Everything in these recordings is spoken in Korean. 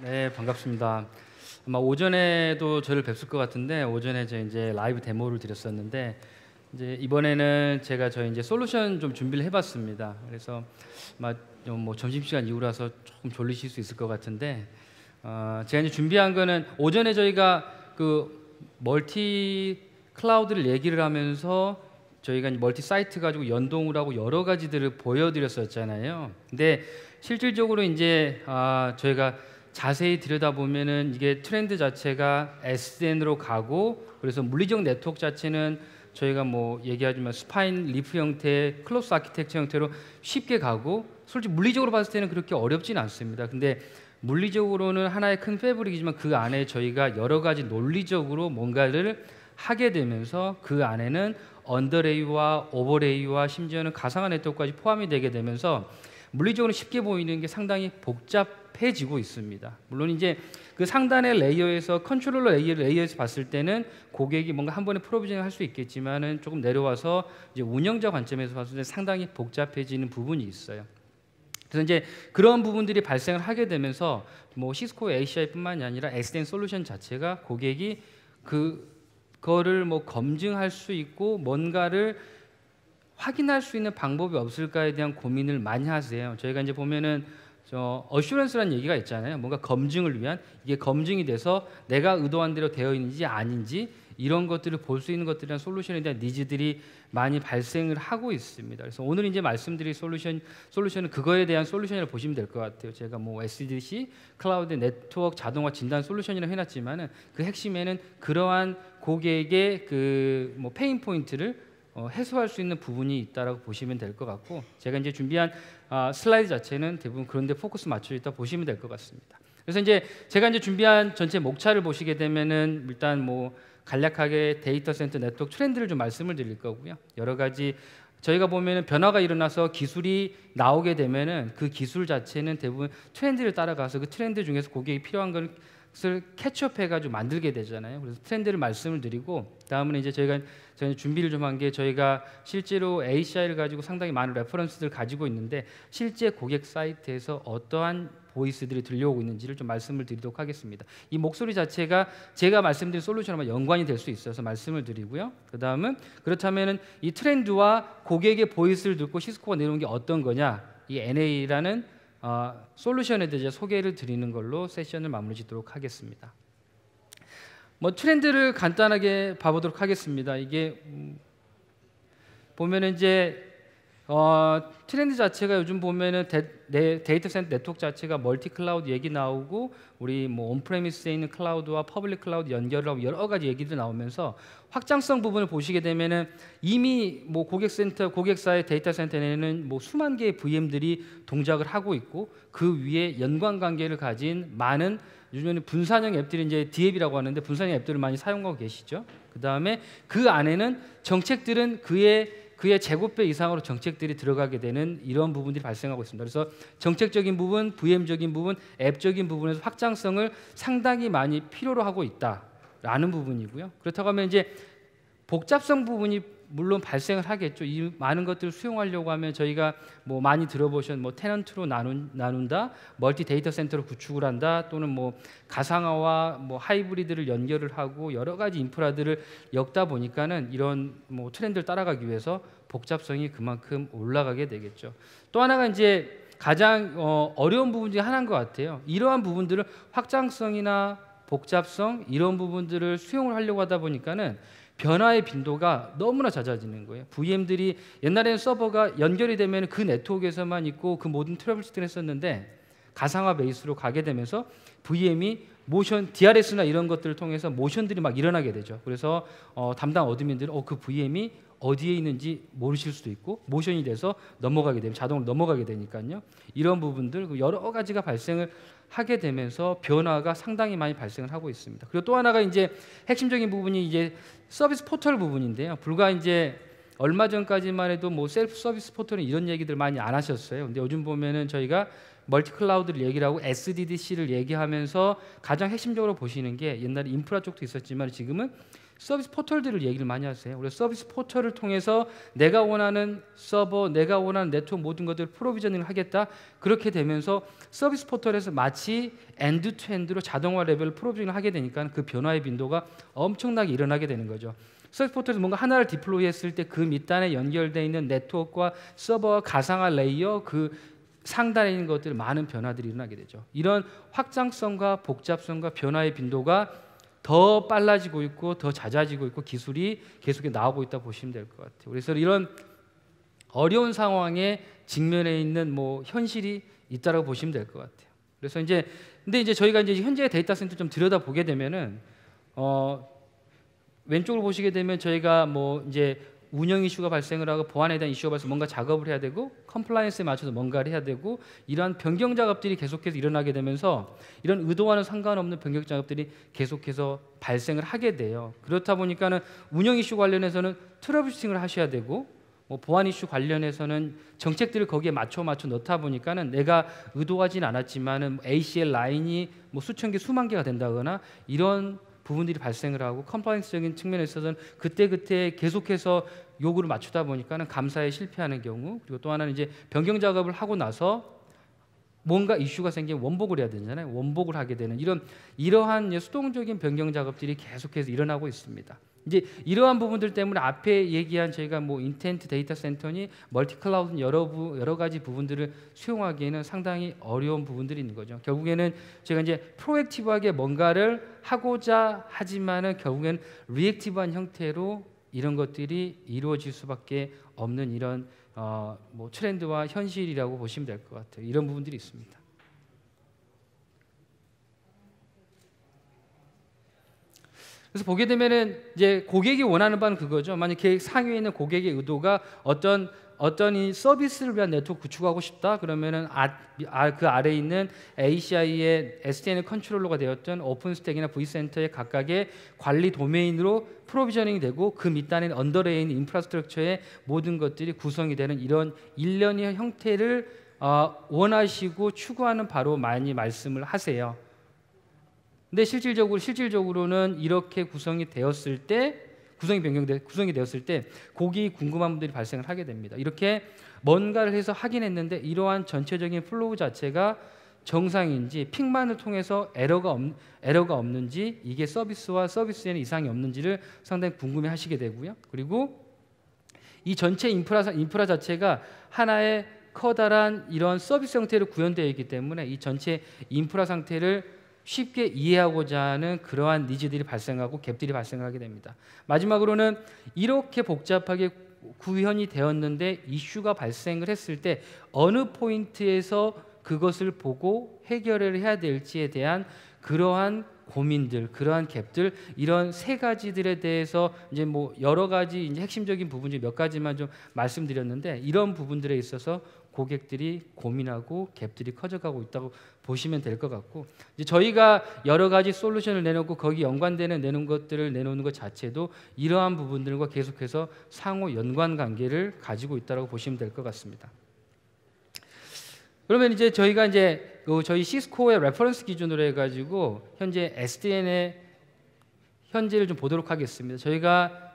네, 반갑습니다. 아마 오전에도 저를 뵀을 것 같은데 오전에 저 이제 라이브 데모를 드렸었는데 이제 이번에는 제가 저 이제 솔루션 좀 준비를 해봤습니다. 그래서 아마 뭐 점심시간 이후라서 조금 졸리실 수 있을 것 같은데 제가 이제 준비한 거는 오전에 저희가 그 멀티 클라우드를 얘기를 하면서 저희가 이제 멀티 사이트 가지고 연동을 하고 여러 가지들을 보여드렸었잖아요. 근데 실질적으로 이제 저희가 자세히 들여다보면은 이게 트렌드 자체가 SDN으로 가고, 그래서 물리적 네트워크 자체는 저희가 뭐 얘기하지만 스파인 리프 형태, 클로스 아키텍처 형태로 쉽게 가고, 솔직히 물리적으로 봤을 때는 그렇게 어렵진 않습니다. 근데 물리적으로는 하나의 큰 패브릭이지만 그 안에 저희가 여러 가지 논리적으로 뭔가를 하게 되면서 그 안에는 언더레이와 오버레이와 심지어는 가상화 네트워크까지 포함이 되게 되면서 물리적으로 쉽게 보이는 게 상당히 복잡해지고 있습니다. 물론 이제 그 상단의 레이어에서 컨트롤러 레이어에서 봤을 때는 고객이 뭔가 한 번에 프로비저닝 할 수 있겠지만은 조금 내려와서 이제 운영자 관점에서 봤을 때 상당히 복잡해지는 부분이 있어요. 그래서 이제 그런 부분들이 발생을 하게 되면서 뭐 시스코 ACI뿐만이 아니라 SDN 솔루션 자체가 고객이 그거를 뭐 검증할 수 있고 뭔가를 확인할 수 있는 방법이 없을까에 대한 고민을 많이 하세요. 저희가 이제 보면은 어슈런스라는 얘기가 있잖아요. 뭔가 검증을 위한, 이게 검증이 돼서 내가 의도한 대로 되어 있는지 아닌지 이런 것들을 볼 수 있는 것들이나 솔루션에 대한 니즈들이 많이 발생을 하고 있습니다. 그래서 오늘 이제 말씀드릴 솔루션은 그거에 대한 솔루션이라고 보시면 될 것 같아요. 제가 뭐 SDC 클라우드 네트워크 자동화 진단 솔루션이라고 해놨지만은 그 핵심에는 그러한 고객의 그 뭐 페인 포인트를 해소할 수 있는 부분이 있다라고 보시면 될 것 같고, 제가 이제 준비한 슬라이드 자체는 대부분 그런 데 포커스 맞춰 있다 보시면 될 것 같습니다. 그래서 이제 제가 이제 준비한 전체 목차를 보시게 되면은 일단 뭐 간략하게 데이터 센터 네트워크 트렌드를 좀 말씀을 드릴 거고요. 여러 가지 저희가 보면은 변화가 일어나서 기술이 나오게 되면은 그 기술 자체는 대부분 트렌드를 따라가서 그 트렌드 중에서 고객이 필요한 것을 캐치업해가지고 만들게 되잖아요. 그래서 트렌드를 말씀을 드리고, 다음은 이제 저희가 준비를 좀 한 게, 저희가 실제로 ACI를 가지고 상당히 많은 레퍼런스들을 가지고 있는데 실제 고객 사이트에서 어떠한 보이스들이 들려오고 있는지를 좀 말씀을 드리도록 하겠습니다. 이 목소리 자체가 제가 말씀드린 솔루션과 연관이 될 수 있어서 말씀을 드리고요. 그 다음은 그렇다면은 이 트렌드와 고객의 보이스를 듣고 시스코가 내놓은 게 어떤 거냐, 이 NA라는 솔루션에 대해 소개를 드리는 걸로 세션을 마무리 짓도록 하겠습니다. 뭐 트렌드를 간단하게 봐보도록 하겠습니다. 이게 보면은 이제 트렌드 자체가 요즘 보면은 데이터 센터 네트워크 자체가 멀티 클라우드 얘기 나오고, 우리 뭐 온프레미스에 있는 클라우드와 퍼블릭 클라우드 연결을 하고 여러 가지 얘기들 나오면서 확장성 부분을 보시게 되면은 이미 뭐 고객사의 데이터 센터에는 뭐 수만 개의 VM들이 동작을 하고 있고, 그 위에 연관 관계를 가진 많은 요즘에는 분산형 앱들이 이제 D앱이라고 하는데 분산형 앱들을 많이 사용하고 계시죠. 그 다음에 그 안에는 정책들은 그의 제곱배 이상으로 정책들이 들어가게 되는 이런 부분들이 발생하고 있습니다. 그래서 정책적인 부분, VM적인 부분, 앱적인 부분에서 확장성을 상당히 많이 필요로 하고 있다라는 부분이고요. 그렇다고 하면 이제 복잡성 부분이 물론 발생을 하겠죠. 이 많은 것들을 수용하려고 하면 저희가 뭐 많이 들어보신 뭐 테넌트로 나눈다, 멀티 데이터 센터로 구축을 한다, 또는 뭐 가상화와 뭐 하이브리드를 연결을 하고 여러 가지 인프라들을 엮다 보니까는 이런 뭐 트렌드를 따라가기 위해서 복잡성이 그만큼 올라가게 되겠죠. 또 하나가 이제 가장 어려운 부분 중에 하나인 것 같아요. 이러한 부분들을 확장성이나 복잡성 이런 부분들을 수용을 하려고 하다 보니까는 변화의 빈도가 너무나 잦아지는 거예요. VM들이 옛날에는 서버가 연결이 되면 그 네트워크에서만 있고 그 모든 트러블 슈팅을 했었는데 가상화 베이스로 가게 되면서 VM이 모션, DRS나 이런 것들을 통해서 모션들이 막 일어나게 되죠. 그래서 담당 어드민들은 그 VM이 어디에 있는지 모르실 수도 있고, 모션이 돼서 넘어가게 되면 자동으로 넘어가게 되니까요. 이런 부분들 여러 가지가 발생을 하게 되면서 변화가 상당히 많이 발생을 하고 있습니다. 그리고 또 하나가 이제 핵심적인 부분이 이제 서비스 포털 부분인데요. 불과 이제 얼마 전까지만 해도 뭐 셀프 서비스 포털은 이런 얘기들 많이 안 하셨어요. 근데 요즘 보면은 저희가 멀티 클라우드를 얘기를 하고 SDDC를 얘기하면서 가장 핵심적으로 보시는 게 옛날에 인프라 쪽도 있었지만 지금은 서비스 포털들을 얘기를 많이 하세요. 그래서 서비스 포털을 통해서 내가 원하는 서버, 내가 원하는 네트워크 모든 것들을 프로비저닝을 하겠다. 그렇게 되면서 서비스 포털에서 마치 엔드 투 엔드로 자동화 레벨을 프로비저닝을 하게 되니까 그 변화의 빈도가 엄청나게 일어나게 되는 거죠. 서비스 포털에서 뭔가 하나를 디플로이했을 때 그 밑단에 연결되어 있는 네트워크와 서버와 가상화 레이어 그 상단에 있는 것들 많은 변화들이 일어나게 되죠. 이런 확장성과 복잡성과 변화의 빈도가 더 빨라지고 있고 더 잦아지고 있고 기술이 계속 나오고 있다 보시면 될 것 같아요. 그래서 이런 어려운 상황에 직면해 있는 뭐 현실이 있다라고 보시면 될 것 같아요. 그래서 근데 저희가 현재 데이터 센터 좀 들여다 보게 되면은 왼쪽으로 보시게 되면 저희가 뭐 이제 운영 이슈가 발생을 하고 보안에 대한 이슈가 발생 뭔가 작업을 해야 되고 컴플라이언스에 맞춰서 뭔가를 해야 되고 이러한 변경 작업들이 계속해서 일어나게 되면서 이런 의도와는 상관없는 변경 작업들이 계속해서 발생을 하게 돼요. 그렇다 보니까는 운영 이슈 관련해서는 트러블 슈팅을 하셔야 되고 뭐 보안 이슈 관련해서는 정책들을 거기에 맞춰 넣다 보니까는 내가 의도하진 않았지만은 ACL 라인이 뭐 수천 개 수만 개가 된다거나 이런 부분들이 발생을 하고 컴플라이언스적인 측면에 있어서는 그때 계속해서 요구를 맞추다 보니까는 감사에 실패하는 경우 그리고 또 하나는 이제 변경 작업을 하고 나서 뭔가 이슈가 생기면 원복을 해야 되잖아요. 원복을 하게 되는 이러한 수동적인 변경 작업들이 계속해서 일어나고 있습니다. 이제 이러한 부분들 때문에 앞에 얘기한 저희가 뭐 인텐트 데이터 센터니 멀티 클라우드 여러 가지 부분들을 수용하기에는 상당히 어려운 부분들이 있는 거죠. 결국에는 제가 이제 프로액티브하게 뭔가를 하고자 하지만은 결국에는 리액티브한 형태로 이런 것들이 이루어질 수밖에 없는 이런 뭐 트렌드와 현실이라고 보시면 될 것 같아요. 이런 부분들이 있습니다. 그래서 보게 되면은 이제 고객이 원하는 바는 그거죠. 만약에 상위에 있는 고객의 의도가 어떤 이 서비스를 위한 네트워크 구축하고 싶다. 그러면은 그 아래에 있는 ACI의 SDN 컨트롤러가 되었던 오픈스택이나 V센터의 각각의 관리 도메인으로 프로비저닝이 되고 그 밑단에 언더레이에 있는 인프라스트럭처의 모든 것들이 구성이 되는 이런 일련의 형태를 원하시고 추구하는 바로 많이 말씀을 하세요. 근데 실질적으로는 이렇게 구성이 되었을 때 구성이 되었을 때 고객이 궁금한 분들이 발생을 하게 됩니다. 이렇게 뭔가를 해서 하긴 했는데 이러한 전체적인 플로우 자체가 정상인지 픽만을 통해서 에러가 없는지 이게 서비스와 서비스에는 이상이 없는지를 상당히 궁금해하시게 되고요. 그리고 이 전체 인프라 자체가 하나의 커다란 이런 서비스 형태로 구현되어 있기 때문에 이 전체 인프라 상태를 쉽게 이해하고자 하는 그러한 니즈들이 발생하고 갭들이 발생하게 됩니다. 마지막으로는 이렇게 복잡하게 구현이 되었는데 이슈가 발생을 했을 때 어느 포인트에서 그것을 보고 해결을 해야 될지에 대한 그러한 고민들, 그러한 갭들, 이런 세 가지들에 대해서 이제 뭐 여러 가지 이제 핵심적인 부분 중 몇 가지만 좀 말씀드렸는데 이런 부분들에 있어서 고객들이 고민하고 갭들이 커져가고 있다고 보시면 될 것 같고 이제 저희가 여러 가지 솔루션을 내놓고 거기 연관되는 것들을 내놓는 것 자체도 이러한 부분들과 계속해서 상호 연관 관계를 가지고 있다고 보시면 될 것 같습니다. 그러면 이제 저희가 이제 저희 시스코의 레퍼런스 기준으로 해가지고 현재 SDN의 현재를 좀 보도록 하겠습니다. 저희가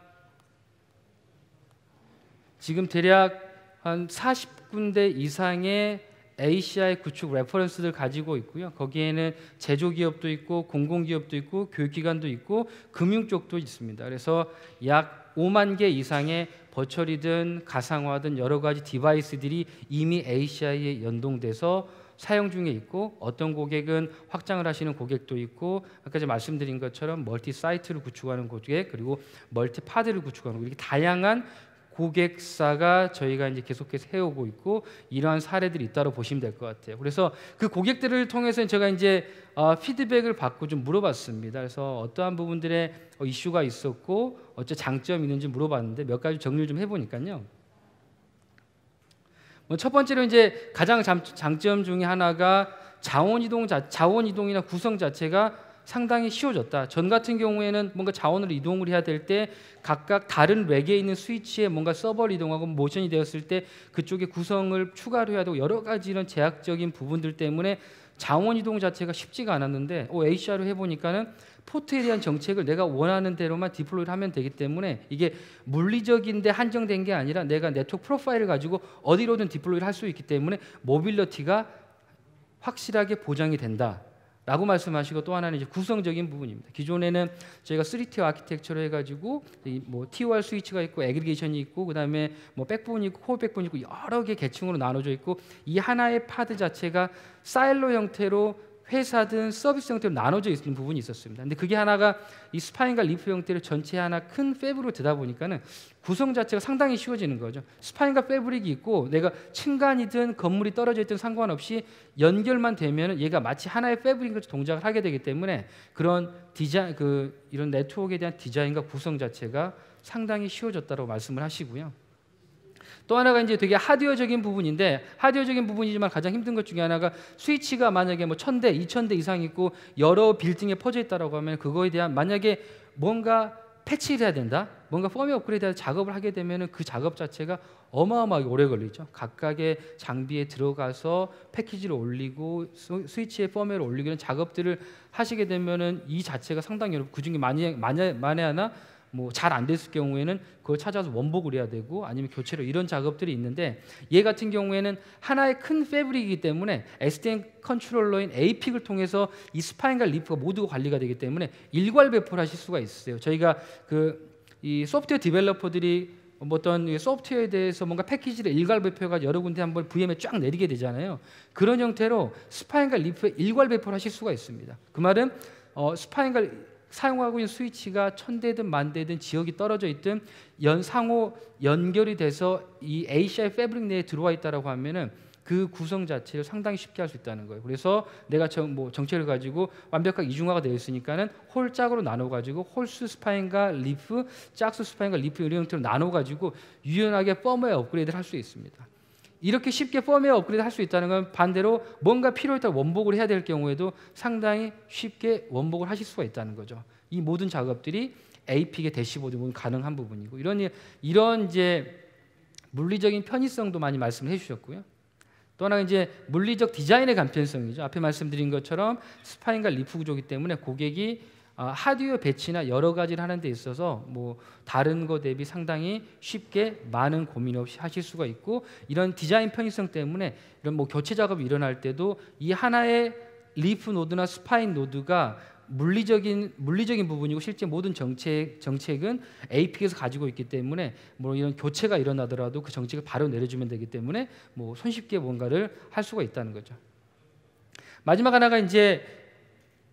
지금 대략 한 40군데 이상의 ACI 구축 레퍼런스를 가지고 있고요. 거기에는 제조기업도 있고 공공기업도 있고 교육기관도 있고 금융 쪽도 있습니다. 그래서 약 5만 개 이상의 버추얼이든 가상화든 여러 가지 디바이스들이 이미 ACI에 연동돼서 사용 중에 있고 어떤 고객은 확장을 하시는 고객도 있고 아까 제가 말씀드린 것처럼 멀티 사이트를 구축하는 고객 그리고 멀티 파드를 구축하는 고객 이렇게 다양한 고객사가 저희가 이제 계속해서 해오고 있고 이러한 사례들이 있다고 보시면 될 것 같아요. 그래서 그 고객들을 통해서 제가 이제 피드백을 받고 좀 물어봤습니다. 그래서 어떠한 부분들에 이슈가 있었고 어째 장점이 있는지 물어봤는데 몇 가지 정리를 좀 해보니까요. 첫 번째로 이제 가장 장점 중에 하나가 자원 이동이나 구성 자체가 상당히 쉬워졌다. 전 같은 경우에는 뭔가 자원을 이동을 해야 될 때 각각 다른 렉에 있는 스위치에 뭔가 서버를 이동하고 모션이 되었을 때 그쪽에 구성을 추가로 해야 되고 여러 가지 이런 제약적인 부분들 때문에 자원 이동 자체가 쉽지가 않았는데 HR을 해보니까는 포트에 대한 정책을 내가 원하는 대로만 디플로이를 하면 되기 때문에 이게 물리적인데 한정된 게 아니라 내가 네트워크 프로파일을 가지고 어디로든 디플로이를 할 수 있기 때문에 모빌리티가 확실하게 보장이 된다 라고 말씀하시고, 또 하나는 이제 구성적인 부분입니다. 기존에는 저희가 3티어 아키텍처로 해가지고 뭐 TOR 스위치가 있고 애그리게이션이 있고 그다음에 뭐 백본이 있고 코어 백본이 있고 여러 개 계층으로 나눠져 있고 이 하나의 파드 자체가 사일로 형태로 회사든 서비스 형태로 나눠져 있는 부분이 있었습니다. 근데 그게 하나가 이 스파인과 리프 형태를 전체 하나 큰 패브릭으로 되다 보니까는 구성 자체가 상당히 쉬워지는 거죠. 스파인과 패브릭이 있고 내가 층간이든 건물이 떨어져 있든 상관없이 연결만 되면 얘가 마치 하나의 패브릭으로 동작을 하게 되기 때문에 그런 디자인, 이런 네트워크에 대한 디자인과 구성 자체가 상당히 쉬워졌다고 말씀을 하시고요. 또 하나가 이제 되게 하드웨어적인 부분인데, 하드웨어적인 부분이지만 가장 힘든 것 중에 하나가 스위치가 만약에 뭐 1000대, 2000대 이상 있고 여러 빌딩에 퍼져 있다라고 하면 그거에 대한 만약에 뭔가 패치를 해야 된다, 뭔가 펌웨어 업그레이드 작업을 하게 되면은 그 작업 자체가 어마어마하게 오래 걸리죠. 각각의 장비에 들어가서 패키지를 올리고 스위치에 펌웨어를 올리고 이런 작업들을 하시게 되면은 이 자체가 상당히 어렵고, 그중에 만에 하나 뭐 잘 안 됐을 경우에는 그걸 찾아서 원복을 해야 되고 아니면 교체로 이런 작업들이 있는데, 얘 같은 경우에는 하나의 큰 패브릭이기 때문에 SDN 컨트롤러인 APIC을 통해서 이 스파인과 리프가 모두 관리가 되기 때문에 일괄 배포를 하실 수가 있어요. 저희가 이 소프트웨어 디벨로퍼들이 어떤 소프트웨어에 대해서 뭔가 패키지를 일괄 배포가 여러 군데 한번 VM에 쫙 내리게 되잖아요. 그런 형태로 스파인과 리프의 일괄 배포를 하실 수가 있습니다. 그 말은 스파인과 사용하고 있는 스위치가 1000대든 10,000대든 지역이 떨어져 있든 상호 연결이 돼서 이 ACI 패브릭 내에 들어와 있다라고 하면은 그 구성 자체를 상당히 쉽게 할 수 있다는 거예요. 그래서 내가 정체를 가지고 완벽하게 이중화가 되어 있으니까는 홀짝으로 나눠 가지고 홀수 스파인과 리프, 짝수 스파인과 리프 이런 형태로 나눠 가지고 유연하게 펌웨어 업그레이드를 할 수 있습니다. 이렇게 쉽게 펌웨어 업그레이드 할 수 있다는 건 반대로 뭔가 필요에 따라 원복을 해야 될 경우에도 상당히 쉽게 원복을 하실 수가 있다는 거죠. 이 모든 작업들이 APIC의 대시보드 보면 가능한 부분이고, 이런 이제 물리적인 편의성도 많이 말씀을 해주셨고요. 또 하나 이제 물리적 디자인의 간편성이죠. 앞에 말씀드린 것처럼 스파인과 리프 구조이기 때문에 고객이 하드웨어 배치나 여러 가지를 하는 데 있어서 뭐 다른 거 대비 상당히 쉽게 많은 고민 없이 하실 수가 있고, 이런 디자인 편의성 때문에 이런 뭐 교체 작업이 일어날 때도 이 하나의 리프 노드나 스파인 노드가 물리적인 부분이고 실제 모든 정책은 APIC에서 가지고 있기 때문에 뭐 이런 교체가 일어나더라도 그 정책을 바로 내려주면 되기 때문에 뭐 손쉽게 뭔가를 할 수가 있다는 거죠. 마지막 하나가 이제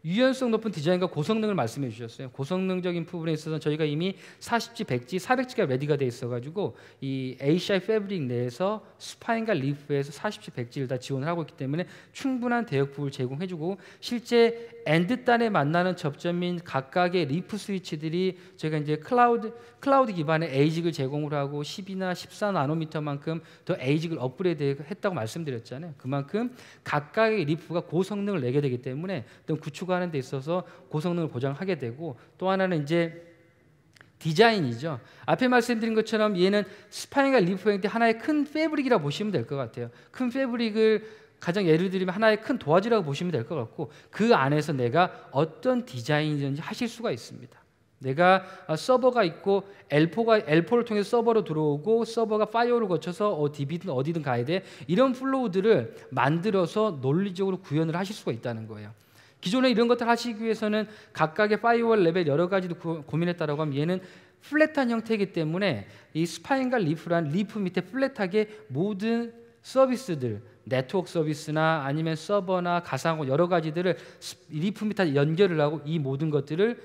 유연성 높은 디자인과 고성능을 말씀해 주셨어요. 고성능적인 부분에 있어서 저희가 이미 40G, 100G, 400G가 레디가 돼 있어가지고 이 ACI 패브릭 내에서 스파인과 리프에서 40G, 100G를 다 지원을 하고 있기 때문에 충분한 대역폭을 제공해주고, 실제 엔드단에 만나는 접점인 각각의 리프 스위치들이 저희가 이제 클라우드 기반의 ASIC을 제공을 하고 10이나 14나노미터만큼 더 ASIC을 업그레이드 했다고 말씀드렸잖아요. 그만큼 각각의 리프가 고성능을 내게 되기 때문에 어떤 구축하는 데 있어서 고성능을 보장하게 되고, 또 하나는 이제 디자인이죠. 앞에 말씀드린 것처럼 얘는 스파인과 리프 형태 하나의 큰 패브릭이라고 보시면 될 것 같아요. 큰 패브릭을 가장 예를 들면 하나의 큰 도화지라고 보시면 될 것 같고, 그 안에서 내가 어떤 디자인이든지 하실 수가 있습니다. 내가 서버가 있고 L4를 통해서 서버로 들어오고 서버가 파이어를 거쳐서 DB든 어디든 가야 돼. 이런 플로우들을 만들어서 논리적으로 구현을 하실 수가 있다는 거예요. 기존에 이런 것들 하시기 위해서는 각각의 파이어월 레벨 여러 가지도 고민했다라고 하면 얘는 플랫한 형태이기 때문에 이 스파인과 리프 밑에 플랫하게 모든 서비스들, 네트워크 서비스나 아니면 서버나 가상화 여러 가지들을 리프 밑에 연결을 하고 이 모든 것들을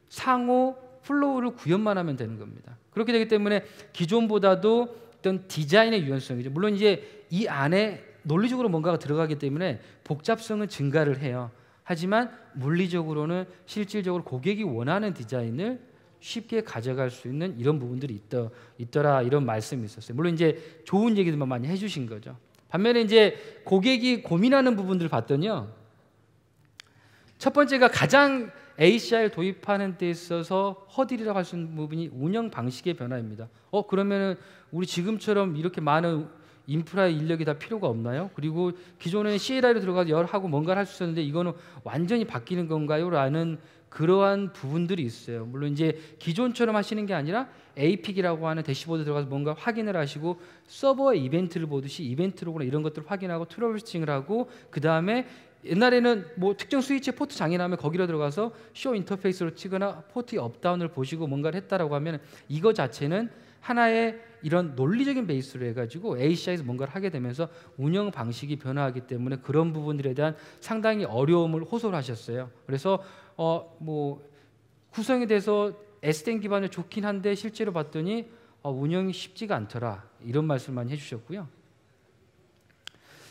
상호 플로우를 구현만 하면 되는 겁니다. 그렇게 되기 때문에 기존보다도 어떤 디자인의 유연성이죠. 물론 이제 이 안에 논리적으로 뭔가가 들어가기 때문에 복잡성은 증가를 해요. 하지만 물리적으로는 실질적으로 고객이 원하는 디자인을 쉽게 가져갈 수 있는 이런 부분들이 있더라, 이런 말씀이 있었어요. 물론 이제 좋은 얘기들만 많이 해주신 거죠. 반면에 이제 고객이 고민하는 부분들을 봤더니요, 첫 번째가 가장 ACI를 도입하는 데 있어서 허들이라고 할 수 있는 부분이 운영 방식의 변화입니다. 그러면은 우리 지금처럼 이렇게 많은 인프라 인력이 다 필요가 없나요? 그리고 기존에는 CLI로 들어가서 열하고 뭔가를 할 수 있었는데 이거는 완전히 바뀌는 건가요? 라는 그러한 부분들이 있어요. 물론 이제 기존처럼 하시는 게 아니라 APIC이라고 하는 대시보드 들어가서 뭔가 확인을 하시고 서버의 이벤트를 보듯이 이벤트 로그나 이런 것들을 확인하고 트러블슈팅을 하고 그 다음에 옛날에는 뭐 특정 스위치 포트 장애 나면 거기로 들어가서 쇼 인터페이스로 치거나 포트 업다운을 보시고 뭔가를 했다라고 하면 이거 자체는 하나의 이런 논리적인 베이스로 해가지고 ACI에서 뭔가를 하게 되면서 운영 방식이 변화하기 때문에 그런 부분들에 대한 상당히 어려움을 호소를 하셨어요. 그래서 뭐 구성에 대해서 SDN 기반이 좋긴 한데 실제로 봤더니 운영이 쉽지가 않더라 이런 말씀 많이 해주셨고요.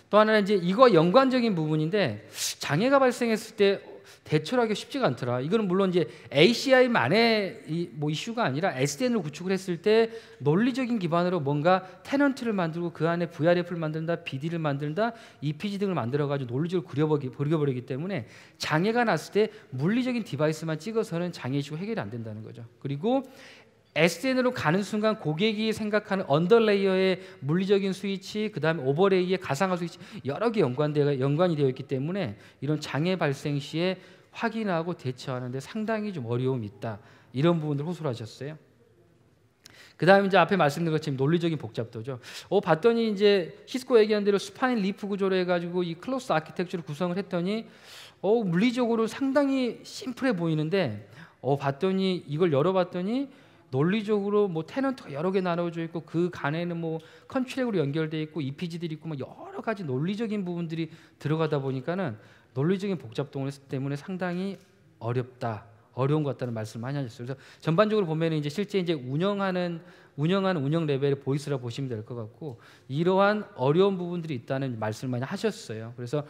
또 하나는 이제 이거 연관적인 부분인데 장애가 발생했을 때 대처를 하기가 쉽지가 않더라. 이거는 물론 이제 ACI만의 뭐 이슈가 아니라 SDN을 구축을 했을 때 논리적인 기반으로 뭔가 테넌트를 만들고 그 안에 VRF를 만든다, BD를 만든다, EPG 등을 만들어가지고 논리적으로 그려버리기 때문에 장애가 났을 때 물리적인 디바이스만 찍어서는 장애 이슈가 해결이 안 된다는 거죠. 그리고 SDN으로 가는 순간 고객이 생각하는 언더레이어의 물리적인 스위치, 그 다음에 오버레이의 가상화 스위치 여러 개 연관이 되어 있기 때문에 이런 장애 발생 시에 확인하고 대처하는데 상당히 좀 어려움이 있다. 이런 부분들 호소를 하셨어요. 그 다음에 이제 앞에 말씀드린 것처럼 논리적인 복잡도죠. 봤더니 이제 시스코 얘기한 대로 스파인 리프 구조로 해가지고 이 클로스 아키텍처를 구성을 했더니 물리적으로 상당히 심플해 보이는데 봤더니 이걸 열어봤더니 논리적으로 뭐 테넌트가 여러 개 나눠져 있고 그 간에는 뭐 컨트랙으로 연결돼 있고 EPG들이 있고 뭐 여러 가지 논리적인 부분들이 들어가다 보니까는 논리적인 복잡도 때문에 상당히 어려운 것 같다는 말씀을 많이 하셨어요. 그래서 전반적으로 보면 이제 실제 이제 운영 레벨의 보이스라 보시면 될 것 같고 이러한 어려운 부분들이 있다는 말씀을 많이 하셨어요. 그래서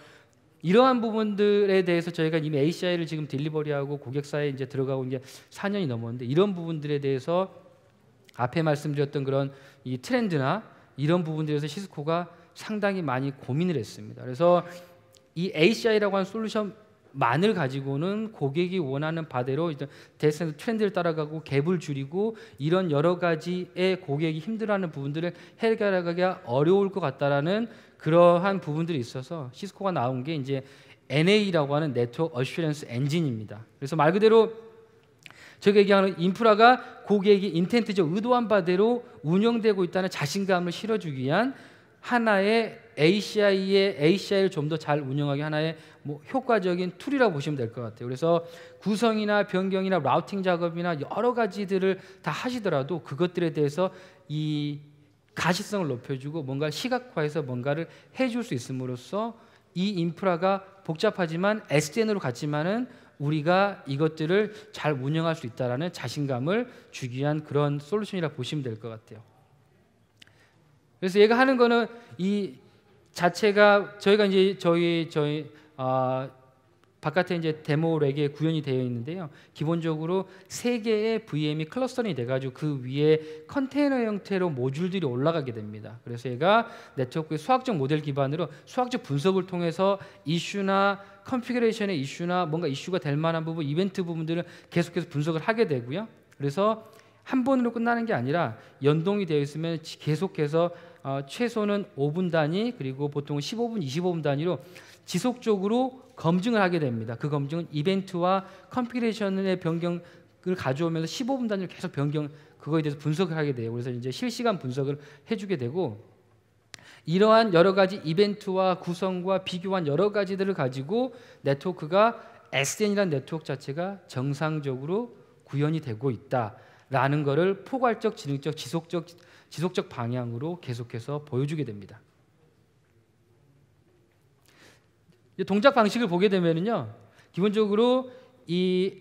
이러한 부분들에 대해서 저희가 이미 ACI를 지금 딜리버리하고 고객사에 이제 들어가고 이제 4년이 넘었는데 이런 부분들에 대해서 앞에 말씀드렸던 그런 이 트렌드나 이런 부분들에서 시스코가 상당히 많이 고민을 했습니다. 그래서 이 ACI라고 하는 솔루션만을 가지고는 고객이 원하는 바대로 데이터 트렌드를 따라가고 갭을 줄이고 이런 여러 가지의 고객이 힘들어하는 부분들을 해결하기가 어려울 것 같다라는 그러한 부분들이 있어서 시스코가 나온 게 이제 NA라고 하는 네트워크 어슈런스 엔진입니다. 그래서 말 그대로 저희가 얘기하는 인프라가 고객이 인텐트적 의도한 바대로 운영되고 있다는 자신감을 실어주기 위한 하나의 ACI를 좀 더 잘 운영하기 하나의 뭐 효과적인 툴이라고 보시면 될 것 같아요. 그래서 구성이나 변경이나 라우팅 작업이나 여러 가지들을 다 하시더라도 그것들에 대해서 이 가시성을 높여주고 뭔가 시각화해서 뭔가를 해줄 수 있음으로써 이 인프라가 복잡하지만 SDN으로 갔지만은 우리가 이것들을 잘 운영할 수 있다라는 자신감을 주기 위한 그런 솔루션이라고 보시면 될 것 같아요. 그래서 얘가 하는 거는 이 자체가 저희가 이제 저희 바깥에 이제 데모 렉에 구현이 되어 있는데요. 기본적으로 3개의 VM이 클러스터링이 돼가지고 그 위에 컨테이너 형태로 모듈들이 올라가게 됩니다. 그래서 얘가 네트워크의 수학적 모델 기반으로 수학적 분석을 통해서 이슈나 컨피그레이션의 이슈나 뭔가 이슈가 될 만한 부분, 이벤트 부분들을 계속해서 분석을 하게 되고요. 그래서 한 번으로 끝나는 게 아니라 연동이 되어 있으면 계속해서 최소는 5분 단위 그리고 보통 15분, 25분 단위로 지속적으로 검증을 하게 됩니다. 그 검증은 이벤트와 컨피그레이션의 변경을 가져오면서 15분 단위로 계속 그거에 대해서 분석을 하게 돼요. 그래서 이제 실시간 분석을 해주게 되고 이러한 여러 가지 이벤트와 구성과 비교한 여러 가지들을 가지고 네트워크가 SDN이라는 네트워크 자체가 정상적으로 구현이 되고 있다라는 것을 포괄적, 지능적, 지속적 방향으로 계속해서 보여주게 됩니다. 동작 방식을 보게 되면요, 기본적으로 이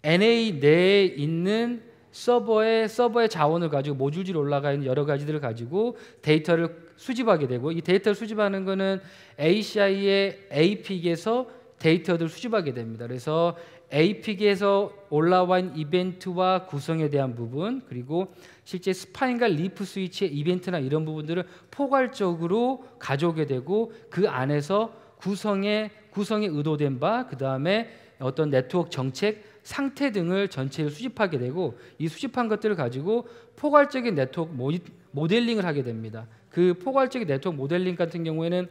NA 내에 있는 서버의 자원을 가지고 모듈들이 올라가 있는 여러 가지들을 가지고 데이터를 수집하게 되고 이 데이터를 수집하는 것은 ACI의 APIC에서 데이터들을 수집하게 됩니다. 그래서 APIC에서 올라와 있는 이벤트와 구성에 대한 부분 그리고 실제 스파인과 리프 스위치의 이벤트나 이런 부분들을 포괄적으로 가져오게 되고 그 안에서 구성의 구성이 의도된 바, 그 다음에 어떤 네트워크 정책 상태 등을 전체를 수집하게 되고, 이 수집한 것들을 가지고 포괄적인 네트워크 모델링을 하게 됩니다. 그 포괄적인 네트워크 모델링 같은 경우에는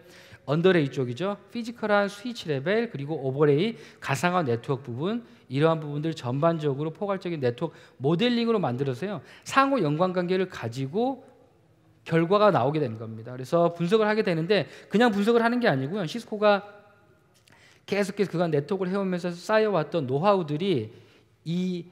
언더레이 쪽이죠. 피지컬한 스위치 레벨, 그리고 오버레이, 가상화 네트워크 부분, 이러한 부분들 전반적으로 포괄적인 네트워크 모델링으로 만들어서요, 상호 연관관계를 가지고 결과가 나오게 되는 겁니다. 그래서 분석을 하게 되는데, 그냥 분석을 하는 게 아니고요, 시스코가 계속해서 그간 네트워크를 해오면서 쌓여왔던 노하우들이 이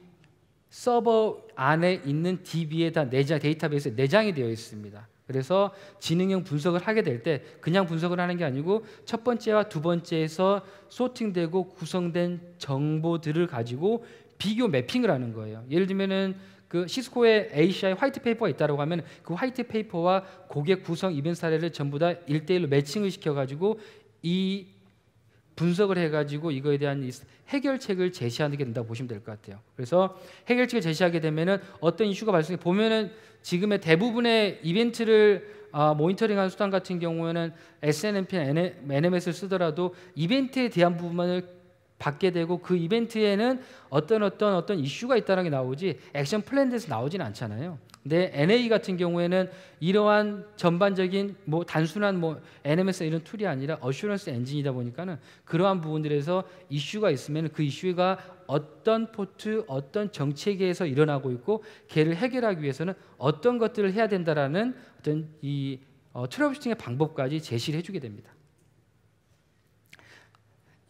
서버 안에 있는 DB에 다 데이터베이스에 내장이 되어 있습니다. 그래서 지능형 분석을 하게 될 때 그냥 분석을 하는 게 아니고 첫 번째와 두 번째에서 소팅되고 구성된 정보들을 가지고 비교 매핑을 하는 거예요. 예를 들면은 그 시스코의 ACI 화이트 페이퍼가 있다고 하면 그 화이트 페이퍼와 고객 구성 이벤트 사례를 전부 다 1대1로 매칭을 시켜가지고 이 분석을 해가지고 이거에 대한 해결책을 제시하게 된다고 보시면 될 것 같아요. 그래서 해결책을 제시하게 되면은 어떤 이슈가 발생해 보면은 지금의 대부분의 이벤트를 모니터링하는 수단 같은 경우에는 SNMP나 NMS를 쓰더라도 이벤트에 대한 부분을 받게 되고, 그 이벤트에는 어떤 이슈가 있다는 게 나오지 액션 플랜에서 나오지는 않잖아요. 근데 NA 같은 경우에는 이러한 전반적인 단순한 NMS 이런 툴이 아니라 어슈런스 엔진이다 보니까는 그러한 부분들에서 이슈가 있으면 그 이슈가 어떤 포트, 어떤 정체계에서 일어나고 있고 걔를 해결하기 위해서는 어떤 것들을 해야 된다라는 어떤 이 트러블슈팅의 방법까지 제시를 해주게 됩니다.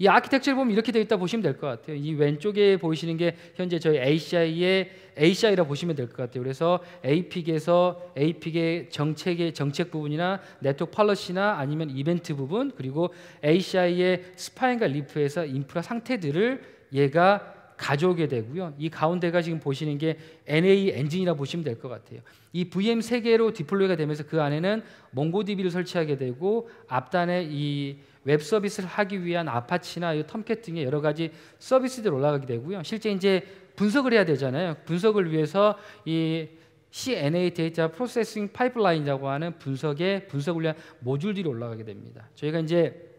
이 아키텍처를 보면 이렇게 되어 있다 보시면 될 것 같아요. 이 왼쪽에 보이시는 게 현재 저희 ACI의 ACI라 보시면 될 것 같아요. 그래서 APIC의 정책 부분이나 네트워크 폴리시나 아니면 이벤트 부분, 그리고 ACI의 스파인과 리프에서 인프라 상태들을 얘가 가져오게 되고요. 이 가운데가 지금 보시는 게 NA 엔진이라 보시면 될 것 같아요. 이 VM 3개로 디플로이가 되면서 그 안에는 몽고DB를 설치하게 되고, 앞단에 이 웹 서비스를 하기 위한 아파치나 텀캣 등의 여러 가지 서비스들이 올라가게 되고요. 실제 이제 분석을 해야 되잖아요. 분석을 위해서 이 CNA 데이터 프로세싱 파이프라인이라고 하는 분석을 위한 모듈들이 올라가게 됩니다. 저희가 이제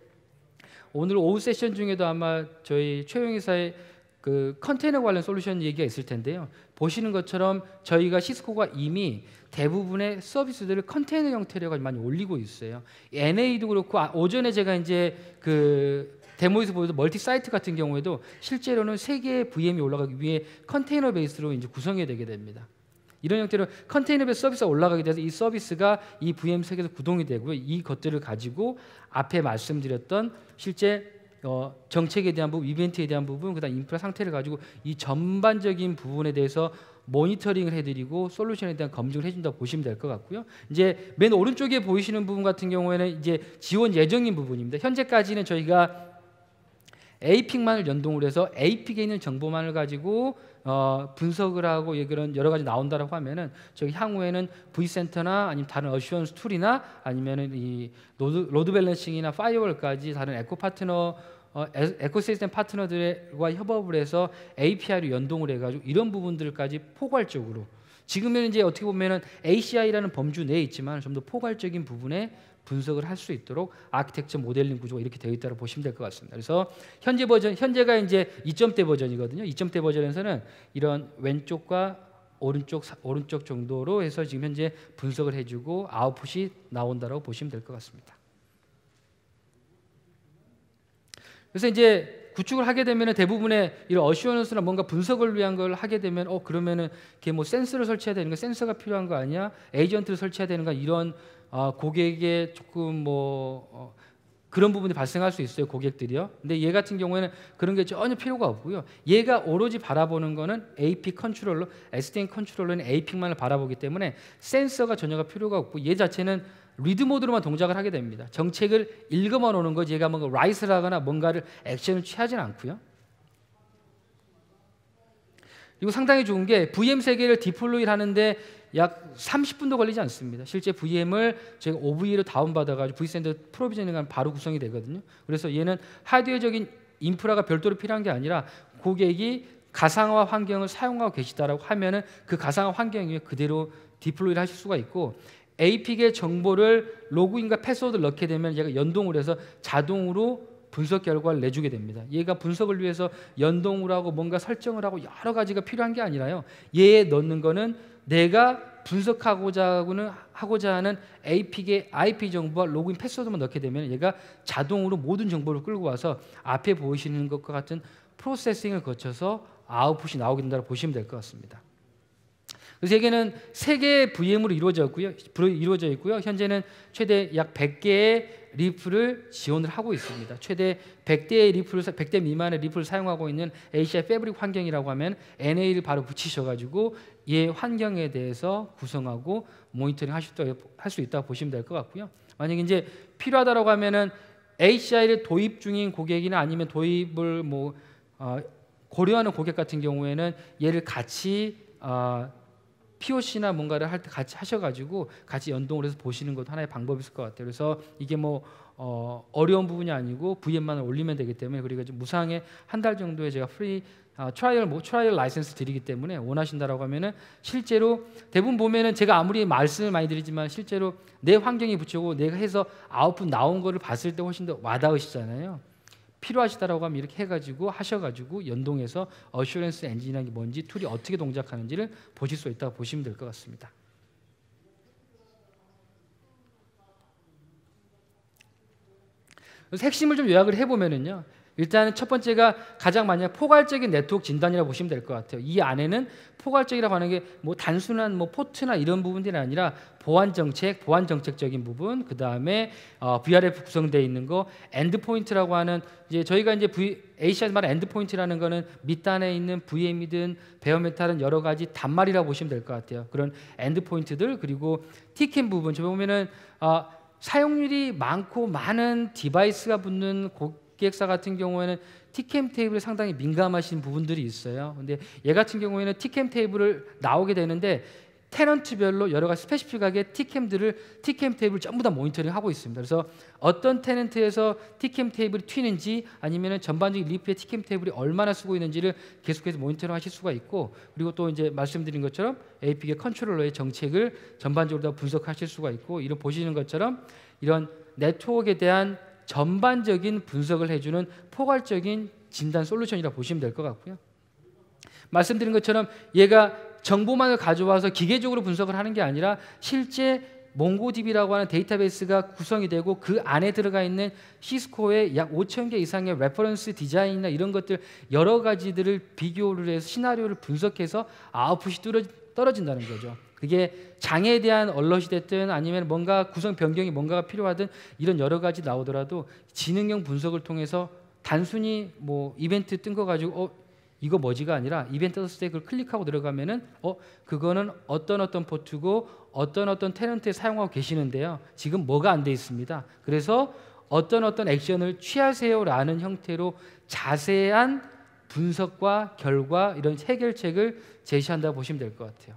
오늘 오후 세션 중에도 아마 저희 최용 이사의 그 컨테이너 관련 솔루션 얘기가 있을 텐데요. 보시는 것처럼 저희가 시스코가 이미 대부분의 서비스들을 컨테이너 형태로 많이 올리고 있어요. NA도 그렇고, 오전에 제가 이제 그 데모에서 보여도 멀티 사이트 같은 경우에도 실제로는 3개의 VM이 올라가기 위해 컨테이너 베이스로 이제 구성이 되게 됩니다. 이런 형태로 컨테이너 베이스 서비스가 올라가게 돼서 이 서비스가 이 VM 세계에서 구동이 되고요. 이 것들을 가지고 앞에 말씀드렸던 실제 정책에 대한 부분, 이벤트에 대한 부분, 그다음 인프라 상태를 가지고 이 전반적인 부분에 대해서 모니터링을 해드리고 솔루션에 대한 검증을 해준다고 보시면 될 것 같고요. 이제 맨 오른쪽에 보이시는 부분 같은 경우에는 이제 지원 예정인 부분입니다. 현재까지는 저희가 APIC만을 연동을 해서 APIC에 있는 정보만을 가지고 분석을 하고 그런 여러 가지 나온다라고 하면은 저희 향후에는 V센터나 아니면 다른 어슈런스 툴이나 아니면은 이 로드 밸런싱이나 파이어월까지 다른 에코시스템 파트너들과 협업을 해서 API로 연동을 해가지고 이런 부분들까지 포괄적으로, 지금은 이제 어떻게 보면은 ACI라는 범주 내에 있지만 좀 더 포괄적인 부분에 분석을 할 수 있도록 아키텍처 모델링 구조가 이렇게 되어 있다고 보시면 될 것 같습니다. 그래서 현재가 이제 2점대 버전이거든요. 2점대 버전에서는 이런 왼쪽과 오른쪽 정도로 해서 지금 현재 분석을 해주고 아웃풋이 나온다라고 보시면 될 것 같습니다. 그래서 이제 구축을 하게 되면 대부분의 이런 어슈어런스나 뭔가 분석을 위한 걸 하게 되면 그러면은 이게 센서를 설치해야 되는 거, 센서가 필요한 거 아니야? 에이전트를 설치해야 되는 거, 이런 고객의 조금 그런 부분이 발생할 수 있어요, 고객들이요. 근데 얘 같은 경우에는 그런 게 전혀 필요가 없고요. 얘가 오로지 바라보는 거는 AP 컨트롤러, SDN 컨트롤러는 AP만을 바라보기 때문에 센서가 전혀가 필요가 없고, 얘 자체는 리드 모드로만 동작을 하게 됩니다. 정책을 읽어만 오는 거지 얘가 뭔가 라이트를 하거나 뭔가를 액션을 취하지는 않고요. 그리고 상당히 좋은 게 VM 세계를 디플로이를 하는데 약 30분도 걸리지 않습니다. 실제 VM을 저희가 OVE로 다운받아가지고 V센터 프로비저닝하면 바로 구성이 되거든요. 그래서 얘는 하드웨어적인 인프라가 별도로 필요한 게 아니라 고객이 가상화 환경을 사용하고 계시다라고 하면은 그 가상화 환경 위에 그대로 디플로이를 하실 수가 있고, APIC의 정보를 로그인과 패스워드를 넣게 되면 얘가 연동을 해서 자동으로 분석 결과를 내주게 됩니다. 얘가 분석을 위해서 연동을 하고 뭔가 설정을 하고 여러 가지가 필요한 게 아니라요. 얘에 넣는 거는 내가 분석하고자 하는 APK IP 정보와 로그인 패스워드만 넣게 되면 얘가 자동으로 모든 정보를 끌고 와서 앞에 보이시는 것과 같은 프로세싱을 거쳐서 아웃풋이 나오게 된다고 보시면 될 것 같습니다. 그래서 얘는 3개의 VM으로 이루어져 있고요. 현재는 최대 약 100개의 리플을 지원을 하고 있습니다. 최대 100대 미만의 리플을 사용하고 있는 ACI 패브릭 환경이라고 하면 NA를 바로 붙이셔가지고 이 환경에 대해서 구성하고 모니터링 할 수 있다고 보시면 될 것 같고요. 만약에 이제 필요하다라고 하면은 ACI를 도입 중인 고객이나 아니면 도입을 고려하는 고객 같은 경우에는 얘를 같이 POC나 뭔가를 할 때 같이 하셔가지고 같이 연동을 해서 보시는 것도 하나의 방법일 것 같아요. 그래서 이게 어려운 부분이 아니고 VM만 올리면 되기 때문에 그리고 무상의 한 달 정도의 제가 프리 트라이얼 라이센스 드리기 때문에 원하신다라고 하면은 실제로 대부분 보면은 제가 아무리 말씀을 많이 드리지만 실제로 내 환경에 붙이고 내가 해서 아웃풋 나온 거를 봤을 때 훨씬 더 와닿으시잖아요. 필요하시다라고 하면 이렇게 해가지고 하셔가지고 연동해서 어슈런스 엔진이라는 게 뭔지 툴이 어떻게 동작하는지를 보실 수 있다고 보시면 될 것 같습니다. 그래서 핵심을 좀 요약을 해보면은요. 일단은 첫 번째가 가장 많이 포괄적인 네트워크 진단이라고 보시면 될 것 같아요. 이 안에는 포괄적이라고 하는 게 단순한 포트나 이런 부분들이 아니라 보안 정책적인 부분, 그 다음에 VRF 구성되어 있는 거, 엔드포인트라고 하는 이제 저희가 이제 ACI에서 말하는 엔드포인트라는 거는 밑단에 있는 VM이든 베어메탈은 여러 가지 단말이라고 보시면 될 것 같아요. 그런 엔드포인트들 그리고 Tcam 부분 저 보면은 사용률이 많고 많은 디바이스가 붙는 고객사 같은 경우에는 Tcam 테이블에 상당히 민감하신 부분들이 있어요. 근데 얘 같은 경우에는 Tcam 테이블을 나오게 되는데 테넌트별로 여러 가지 스페시픽하게 Tcam 테이블 전부 다 모니터링 하고 있습니다. 그래서 어떤 테넌트에서 Tcam 테이블이 튀는지 아니면은 전반적인 리프의 Tcam 테이블이 얼마나 쓰고 있는지를 계속해서 모니터링 하실 수가 있고 그리고 또 이제 말씀드린 것처럼 APK 컨트롤러의 정책을 전반적으로 다 분석하실 수가 있고 이런 보시는 것처럼 이런 네트워크에 대한 전반적인 분석을 해주는 포괄적인 진단 솔루션이라고 보시면 될 것 같고요. 말씀드린 것처럼 얘가 정보만을 가져와서 기계적으로 분석을 하는 게 아니라 실제 몽고DB라고 하는 데이터베이스가 구성이 되고 그 안에 들어가 있는 시스코의 약 5,000개 이상의 레퍼런스 디자인이나 이런 것들 여러 가지들을 비교를 해서 시나리오를 분석해서 아웃풋이 떨어진다는 거죠. 그게 장애에 대한 얼럿이 됐든 아니면 뭔가 구성 변경이 뭔가가 필요하든 이런 여러 가지 나오더라도 지능형 분석을 통해서 단순히 이벤트 뜬 거 가지고 이거 뭐지가 아니라 이벤트 떴을 때 그걸 클릭하고 들어가면은 그거는 어떤 포트고 어떤 테넌트에 사용하고 계시는데요. 지금 뭐가 안 돼 있습니다. 그래서 어떤 액션을 취하세요라는 형태로 자세한 분석과 결과 이런 해결책을 제시한다고 보시면 될 것 같아요.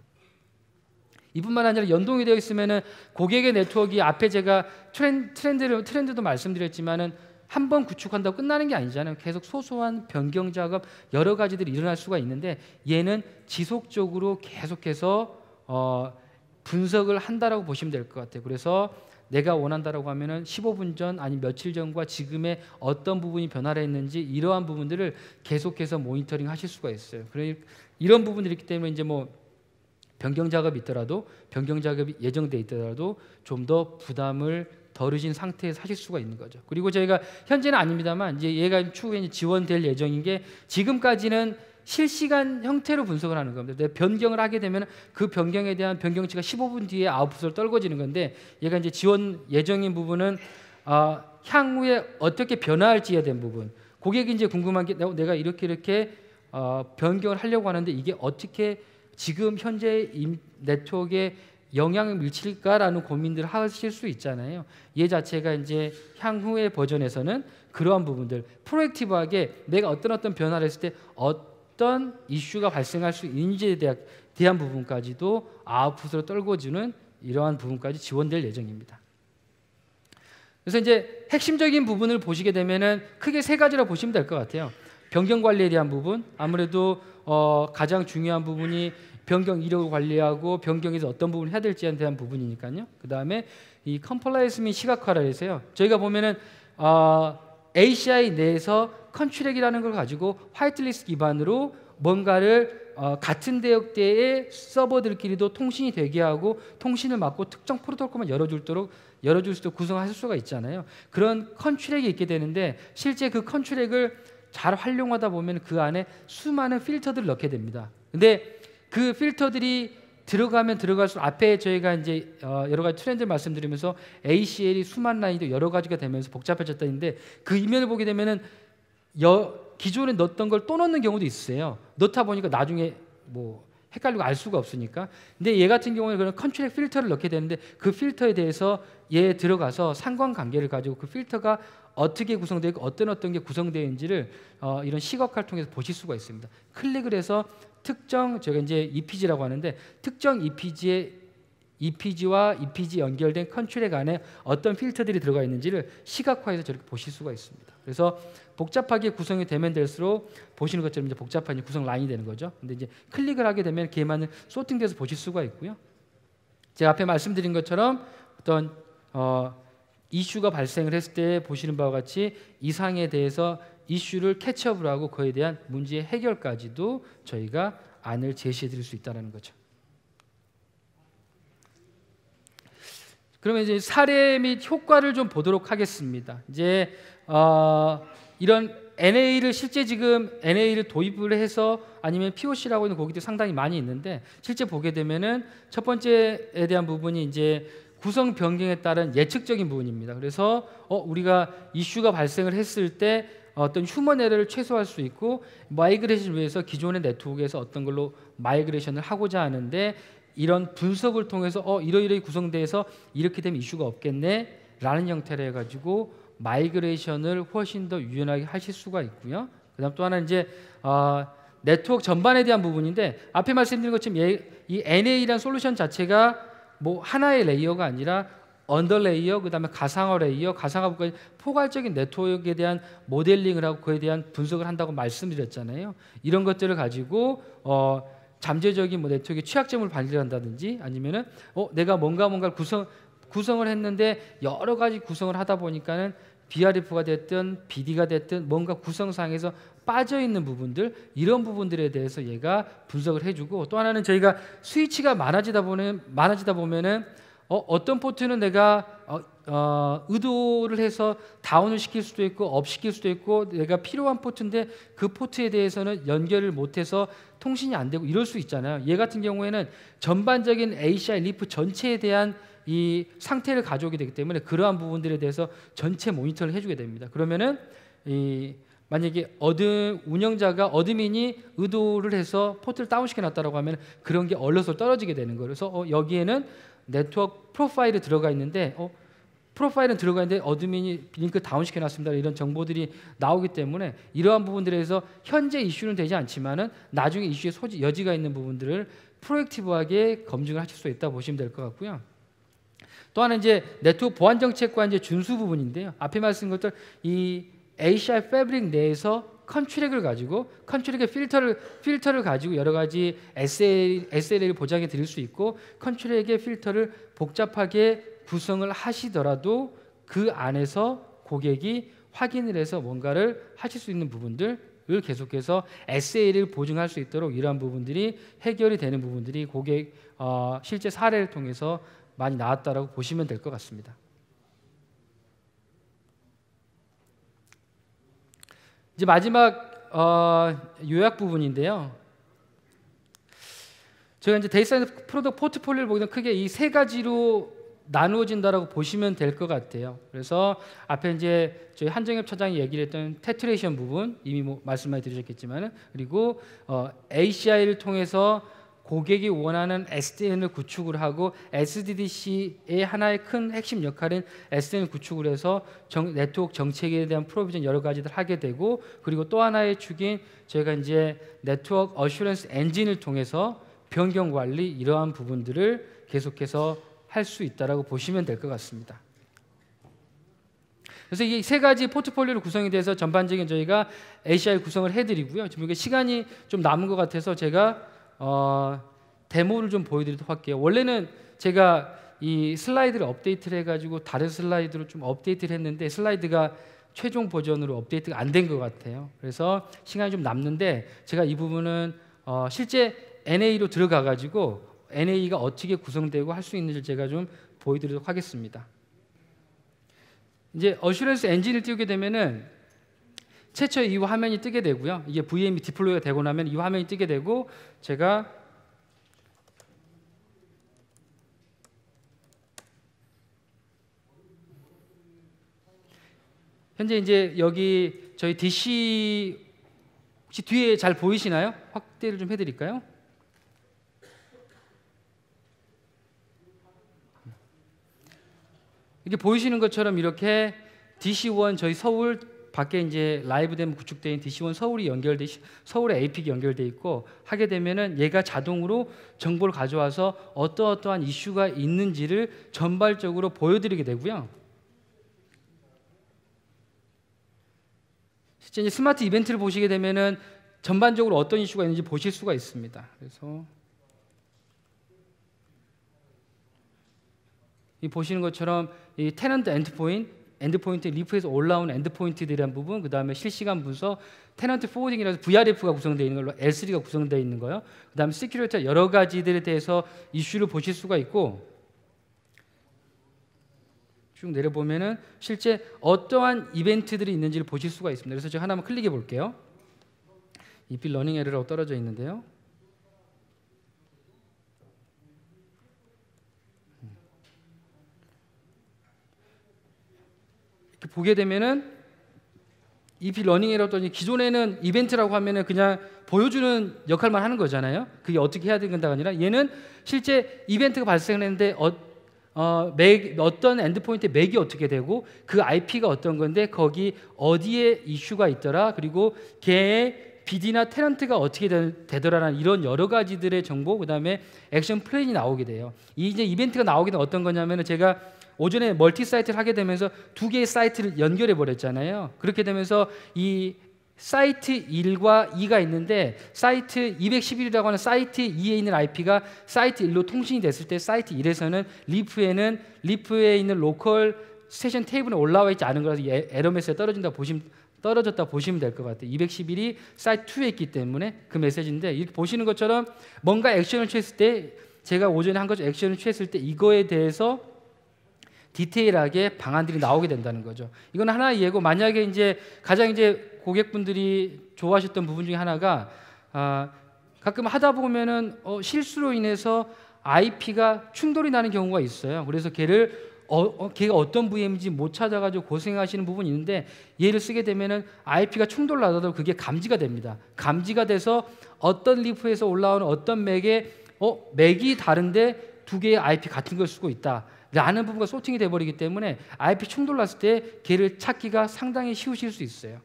이뿐만 아니라 연동이 되어 있으면은 고객의 네트워크가 앞에 제가 트렌드도 말씀드렸지만은 한 번 구축한다고 끝나는 게 아니잖아요. 계속 소소한 변경 작업 여러 가지들이 일어날 수가 있는데 얘는 지속적으로 계속해서 분석을 한다라고 보시면 될 것 같아요. 그래서 내가 원한다라고 하면은 15분 전 아니 며칠 전과 지금의 어떤 부분이 변화를 했는지 이러한 부분들을 계속해서 모니터링 하실 수가 있어요. 이런 부분들이 있기 때문에 이제 변경 작업이 있더라도 변경 작업이 예정돼 있더라도 좀 더 부담을 덜으신 상태에서 하실 수가 있는 거죠. 그리고 저희가 현재는 아닙니다만 이제 얘가 추후에 지원될 예정인 게 지금까지는 실시간 형태로 분석을 하는 겁니다. 변경을 하게 되면 그 변경에 대한 변경치가 15분 뒤에 아웃풋으로 떨궈지는 건데 얘가 이제 지원 예정인 부분은 향후에 어떻게 변화할지에 대한 부분. 고객이 이제 궁금한 게 내가 이렇게 변경을 하려고 하는데 이게 어떻게 지금 현재 네트워크에 영향을 미칠까라는 고민들을 하실 수 있잖아요. 얘 자체가 이제 향후의 버전에서는 그러한 부분들 프로액티브하게 내가 어떤 변화를 했을 때 어떤 이슈가 발생할 수 있는지에 대한 부분까지도 아웃풋으로 떨궈주는 이러한 부분까지 지원될 예정입니다. 그래서 이제 핵심적인 부분을 보시게 되면은 크게 3가지로 보시면 될 것 같아요. 변경 관리에 대한 부분, 아무래도 가장 중요한 부분이 변경 이력을 관리하고 변경에서 어떤 부분을 해야 될지에 대한 부분이니까요. 그 다음에 이 컴플라이언스 및 시각화를 해서요. 저희가 보면은 ACI 내에서 컨트랙이라는 걸 가지고 화이트리스트 기반으로 뭔가를 같은 대역대의 서버들끼리도 통신이 되게 하고 통신을 막고 특정 프로토콜만 열어줄 수 있도록 구성하실 수가 있잖아요. 그런 컨트랙이 있게 되는데 실제 그 컨트랙을 잘 활용하다 보면 그 안에 수많은 필터들을 넣게 됩니다. 근데 그 필터들이 들어가면 들어갈수록 앞에 저희가 이제 여러 가지 트렌드를 말씀드리면서 ACL이 수만 라인도 여러 가지가 되면서 복잡해졌다는데 그 이면을 보게 되면은 기존에 넣었던 걸 또 넣는 경우도 있어요. 넣다 보니까 나중에 뭐 헷갈리고 알 수가 없으니까. 근데 얘 같은 경우는 그런 컨트랙 필터를 넣게 되는데 그 필터에 대해서 얘 들어가서 상관관계를 가지고 그 필터가 어떻게 구성되어 있고 어떤 게 구성되어 있는지를 이런 시각화를 통해서 보실 수가 있습니다. 클릭을 해서 특정 제가 이제 EPG라고 하는데 특정 EPG와 EPG 연결된 컨트랙 안에 어떤 필터들이 들어가 있는지를 시각화해서 저렇게 보실 수가 있습니다. 그래서 복잡하게 구성이 되면 될수록 보시는 것처럼 이제 복잡한 구성 라인이 되는 거죠. 근데 이제 클릭을 하게 되면 걔만은 소팅돼서 보실 수가 있고요. 제가 앞에 말씀드린 것처럼 어떤 이슈가 발생을 했을 때 보시는 바와 같이 이상에 대해서 이슈를 캐치업을 하고 그에 대한 문제의 해결까지도 저희가 안을 제시해 드릴 수 있다는 거죠. 그러면 이제 사례 및 효과를 좀 보도록 하겠습니다. 이제 이런 NA를 실제 지금 NA를 도입을 해서 아니면 POC라고 하는 고객들이 상당히 많이 있는데 실제 보게 되면은 첫 번째에 대한 부분이 이제 구성 변경에 따른 예측적인 부분입니다. 그래서 우리가 이슈가 발생을 했을 때 어떤 휴먼 에러를 최소화할 수 있고 마이그레이션을 위해서 기존의 네트워크에서 어떤 걸로 마이그레이션을 하고자 하는데 이런 분석을 통해서 이러이러히 구성돼서 이렇게 되면 이슈가 없겠네 라는 형태로 해가지고 마이그레이션을 훨씬 더 유연하게 하실 수가 있고요. 그 다음 또 하나 이제 네트워크 전반에 대한 부분인데 앞에 말씀드린 것처럼 이 NA라는 솔루션 자체가 뭐 하나의 레이어가 아니라 언더레이어, 그 다음에 가상화 레이어, 가상화부까지 포괄적인 네트워크에 대한 모델링을 하고 그에 대한 분석을 한다고 말씀드렸잖아요. 이런 것들을 가지고 잠재적인 뭐 네트워크의 취약점을 발견한다든지 아니면은 내가 뭔가를 구성을 했는데 여러 가지 구성을 하다 보니까는 BRF가 됐든 BD가 됐든 뭔가 구성상에서 빠져 있는 부분들 이런 부분들에 대해서 얘가 분석을 해주고 또 하나는 저희가 스위치가 많아지다 보면은 어떤 포트는 내가 의도를 해서 다운을 시킬 수도 있고 업 시킬 수도 있고 내가 필요한 포트인데 그 포트에 대해서는 연결을 못해서 통신이 안 되고 이럴 수 있잖아요. 얘 같은 경우에는 전반적인 ACI 리프 전체에 대한 이 상태를 가져오게 되기 때문에 그러한 부분들에 대해서 전체 모니터를 해주게 됩니다. 그러면은 만약에 운영자가 어드민이 의도를 해서 포트를 다운시켜놨다라고 하면 그런 게 얼럿으로 떨어지게 되는 거예요. 그래서 여기에는 네트워크 프로파일이 들어가 있는데 프로파일은 들어가 있는데 어드민이 링크 다운시켜놨습니다. 이런 정보들이 나오기 때문에 이러한 부분들에서 현재 이슈는 되지 않지만은 나중에 이슈의 여지가 있는 부분들을 프로액티브하게 검증을 하실 수 있다 보시면 될 것 같고요. 또 하나 이제 네트워크 보안 정책과 이제 준수 부분인데요. 앞에 말씀드린 것들 이 ACI 패브릭 내에서 컨트랙을 가지고 컨트랙의 필터를 가지고 여러 가지 SLA를 보장해 드릴 수 있고 컨트랙의 필터를 복잡하게 구성을 하시더라도 그 안에서 고객이 확인을 해서 뭔가를 하실 수 있는 부분들을 계속해서 SLA를 보증할 수 있도록 이러한 부분들이 해결이 되는 부분들이 고객 실제 사례를 통해서 많이 나왔다라고 보시면 될 것 같습니다. 이제 마지막 요약 부분인데요. 저희가 이제 데이터 사이언스 프로덕트 포트폴리오를 보게 되면 크게 이 세 가지로 나누어진다라고 보시면 될 것 같아요. 그래서 앞에 이제 저희 한정엽 차장이 얘기를 했던 테트레이션 부분 이미 뭐 말씀 많이 드리셨겠지만은 그리고 ACI를 통해서 고객이 원하는 SDN을 구축을 하고 SDDC의 하나의 큰 핵심 역할인 SDN을 구축을 해서 네트워크 정책에 대한 프로비전 여러 가지들 하게 되고 그리고 또 하나의 축인 저희가 이제 네트워크 어슈런스 엔진을 통해서 변경 관리 이러한 부분들을 계속해서 할 수 있다라고 보시면 될 것 같습니다. 그래서 이 세 가지 포트폴리오로 구성이 돼서 전반적인 저희가 ACI 구성을 해드리고요. 지금 이게 시간이 좀 남은 것 같아서 제가 데모를 좀 보여드리도록 할게요. 원래는 제가 이 슬라이드를 업데이트를 해가지고 다른 슬라이드로 좀 업데이트를 했는데 슬라이드가 최종 버전으로 업데이트가 안 된 것 같아요. 그래서 시간이 좀 남는데 제가 이 부분은 실제 NA로 들어가 가지고 NA가 어떻게 구성되고 할 수 있는지 제가 좀 보여드리도록 하겠습니다. 이제 어슈런스 엔진을 띄우게 되면은 최초 이 화면이 뜨게 되고요. 이게 VM이 디플로이가 되고 나면 이 화면이 뜨게 되고, 제가 현재 이제 여기 저희 DC 혹시 뒤에 잘 보이시나요? 확대를 좀 해드릴까요? 이렇게 보이시는 것처럼 이렇게 DC1 저희 서울 밖에 이제 라이브 데모 구축된 DC1 서울이 연결돼, 서울에 AP가 연결돼 있고, 하게 되면은 얘가 자동으로 정보를 가져와서 어떠어떠한 이슈가 있는지를 전발적으로 보여드리게 되고요. 실제 이제 스마트 이벤트를 보시게 되면은 전반적으로 어떤 이슈가 있는지 보실 수가 있습니다. 그래서 이 보시는 것처럼 이 테넌트 엔드포인트 리프에서 올라오는 엔드포인트들이란 부분, 그 다음에 실시간 분석, 테넌트 포워딩이라서 VRF가 구성되어 있는 걸로 L3가 구성되어 있는 거예요. 그 다음에 시큐리티 여러 가지들에 대해서 이슈를 보실 수가 있고, 쭉 내려보면은 실제 어떠한 이벤트들이 있는지를 보실 수가 있습니다. 그래서 제가 하나만 클릭해 볼게요. EP 러닝 에러라고 떨어져 있는데요. 이렇게 보게 되면은 EP 러닝 에러더니 기존에는 이벤트라고 하면은 그냥 보여주는 역할만 하는 거잖아요. 그게 어떻게 해야 된다가 아니라 얘는 실제 이벤트가 발생했는데 어떤 엔드포인트의 맥이 어떻게 되고 그 IP가 어떤 건데 거기 어디에 이슈가 있더라, 그리고 걔의 BD나 테넌트가 어떻게 되더라라는 이런 여러 가지들의 정보, 그 다음에 액션 플랜이 나오게 돼요. 이제 이벤트가 나오게 되면 어떤 거냐면은 제가 오전에 멀티 사이트를 하게 되면서 두 개의 사이트를 연결해 버렸잖아요. 그렇게 되면서 이 사이트 1과 2가 있는데 사이트 211이라고 하는 사이트 2에 있는 IP가 사이트 1로 통신이 됐을 때 사이트 1에서는 리프에 있는 로컬 스테이션 테이블에 올라와 있지 않은 거라서 에러 메시지가 떨어졌다 보시면 될 것 같아요. 211이 사이트 2에 있기 때문에 그 메시지인데, 이렇게 보시는 것처럼 뭔가 액션을 취했을 때, 제가 오전에 한 거죠. 액션을 취했을 때 이거에 대해서 디테일하게 방안들이 나오게 된다는 거죠. 이건 하나의 예고. 만약에 이제 가장 이제 고객분들이 좋아하셨던 부분 중에 하나가 가끔 하다 보면은 실수로 인해서 IP가 충돌이 나는 경우가 있어요. 그래서 걔가 어떤 VM인지 못 찾아가지고 고생하시는 부분이 있는데, 얘를 쓰게 되면은 IP가 충돌 나더라도 그게 감지가 됩니다. 감지가 돼서 어떤 리프에서 올라오는 어떤 맥이 다른데 두 개의 IP 같은 걸 쓰고 있다 라는 부분과 소팅이 돼버리기 때문에 IP 충돌 났을 때 걔를 찾기가 상당히 쉬우실 수 있어요.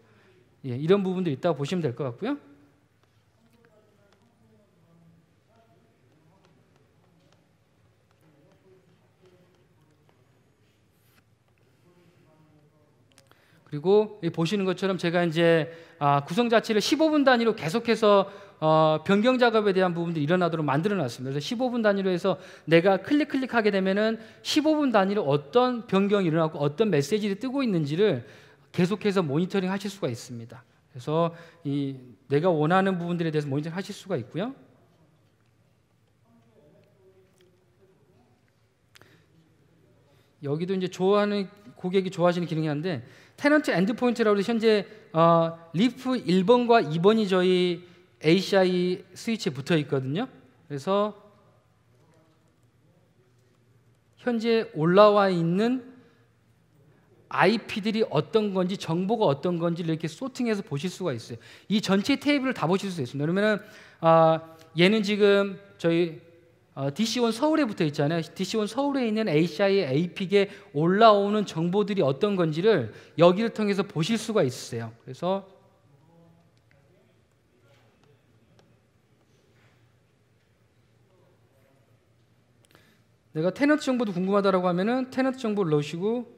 예, 이런 부분들이 있다고 보시면 될 것 같고요. 그리고 보시는 것처럼 제가 이제 구성 자체를 15분 단위로 계속해서 변경 작업에 대한 부분들이 일어나도록 만들어 놨습니다. 그래서 15분 단위로 해서 내가 클릭하게 되면은 15분 단위로 어떤 변경이 일어나고 어떤 메시지를 뜨고 있는지를 계속해서 모니터링 하실 수가 있습니다. 그래서 내가 원하는 부분들에 대해서 모니터링 하실 수가 있고요. 여기도 이제 고객이 좋아하시는 기능이 한데, 테넌트 엔드포인트라고 해서 현재 리프 1번과 2번이 저희 ACI 스위치에 붙어 있거든요. 그래서 현재 올라와 있는 IP들이 어떤 건지, 정보가 어떤 건지를 이렇게 소팅해서 보실 수가 있어요. 이 전체 테이블을 다 보실 수 있습니다. 그러면은 얘는 지금 저희 DC1 서울에 붙어 있잖아요. DC1 서울에 있는 ACI의 AP에 올라오는 정보들이 어떤 건지를 여기를 통해서 보실 수가 있어요. 그래서 내가 테넌트 정보도 궁금하다라고 하면은 테넌트 정보를 넣으시고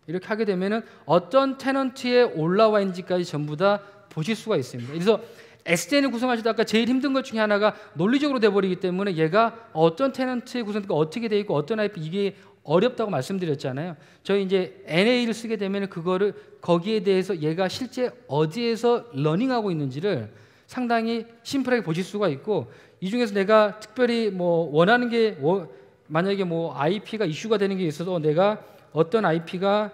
이렇게 하게 되면은 어떤 테넌트에 올라와 있는지까지 전부 다 보실 수가 있습니다. 그래서 SDN을 구성하시다 아까 제일 힘든 것 중에 하나가 논리적으로 돼버리기 때문에 얘가 어떤 테넌트의 구성되고 어떻게 돼 있고 어떤 IP 이게 어렵다고 말씀드렸잖아요. 저희 이제 NA를 쓰게 되면 그거를 거기에 대해서 얘가 실제 어디에서 러닝하고 있는지를 상당히 심플하게 보실 수가 있고, 이 중에서 내가 특별히 뭐 원하는 게 만약에 뭐 IP가 이슈가 되는 게 있어서 내가 어떤 IP가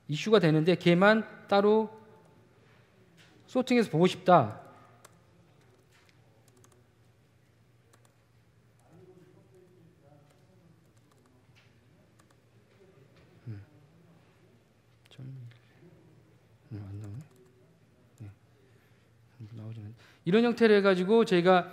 이슈가 되는데 걔만 따로 소팅해서 보고 싶다. 안 나오네. 네. 이런 형태로 해가지고 저희가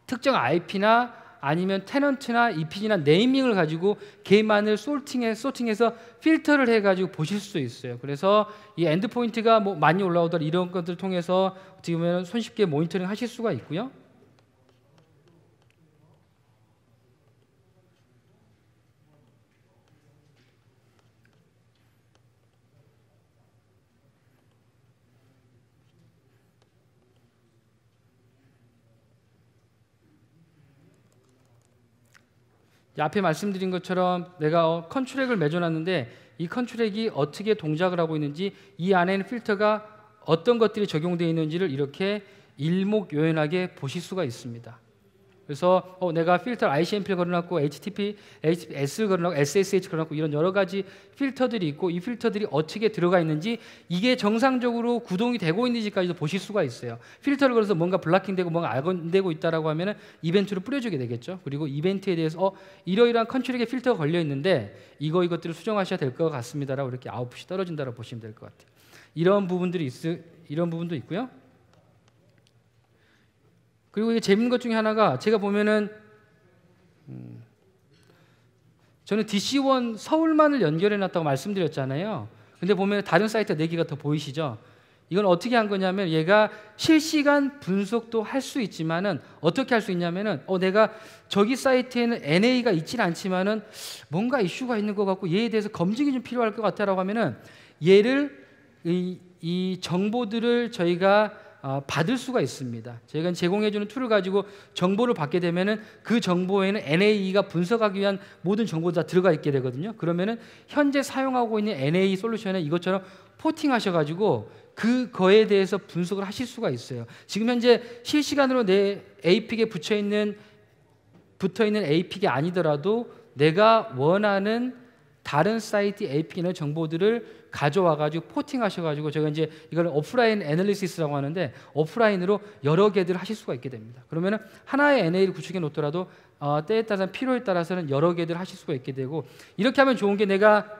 특정 IP나 아니면 테넌트나 EPG나 네이밍을 가지고 걔만을 소팅해서 필터를 해가지고 보실 수 있어요. 그래서 이 엔드포인트가 뭐 많이 올라오더라 이런 것들을 통해서 어떻게 보면 손쉽게 모니터링 하실 수가 있고요. 앞에 말씀드린 것처럼 내가 컨트랙을 맺어놨는데 이 컨트랙이 어떻게 동작을 하고 있는지, 이 안에는 필터가 어떤 것들이 적용되어 있는지를 이렇게 일목요연하게 보실 수가 있습니다. 그래서 내가 필터 ICMP를 걸어놨고 HTTP, HTTPS를 걸어놨고 SSH 걸어놨고 이런 여러 가지 필터들이 있고, 이 필터들이 어떻게 들어가 있는지, 이게 정상적으로 구동이 되고 있는지까지도 보실 수가 있어요. 필터를 걸어서 뭔가 블락킹되고 뭔가 안 되고 있다라고 하면은 이벤트를 뿌려주게 되겠죠. 그리고 이벤트에 대해서 이러이러한 컨트롤에 필터가 걸려 있는데 이것들을 수정하셔야 될 것 같습니다라고 이렇게 아웃풋이 떨어진다라고 보시면 될 것 같아요. 이런 부분도 있고요. 그리고 이게 재밌는 것 중에 하나가, 제가 보면은 저는 DC1 서울만을 연결해 놨다고 말씀드렸잖아요. 근데 보면 다른 사이트 4개가 더 보이시죠? 이건 어떻게 한 거냐면, 얘가 실시간 분석도 할 수 있지만은 어떻게 할 수 있냐면은 내가 저기 사이트에는 NA가 있지는 않지만은 뭔가 이슈가 있는 것 같고 얘에 대해서 검증이 좀 필요할 것 같다라고 하면은 얘를 이 정보들을 저희가 받을 수가 있습니다. 저희가 제공해주는 툴을 가지고 정보를 받게 되면은 그 정보에는 NA가 분석하기 위한 모든 정보도 다 들어가 있게 되거든요. 그러면은 현재 사용하고 있는 NA 솔루션에 이것처럼 포팅하셔가지고 그거에 대해서 분석을 하실 수가 있어요. 지금 현재 실시간으로 내 APIC에 붙어 있는 APIC이 아니더라도 내가 원하는 다른 사이트 APIC의 정보들을 가져와가지고 포팅하셔가지고, 제가 이제 이걸 오프라인 애널리시스라고 하는데 오프라인으로 여러 개들을 하실 수가 있게 됩니다. 그러면은 하나의 NA를 구축해 놓더라도 때에 따라서 필요에 따라서는 여러 개들을 하실 수가 있게 되고, 이렇게 하면 좋은 게, 내가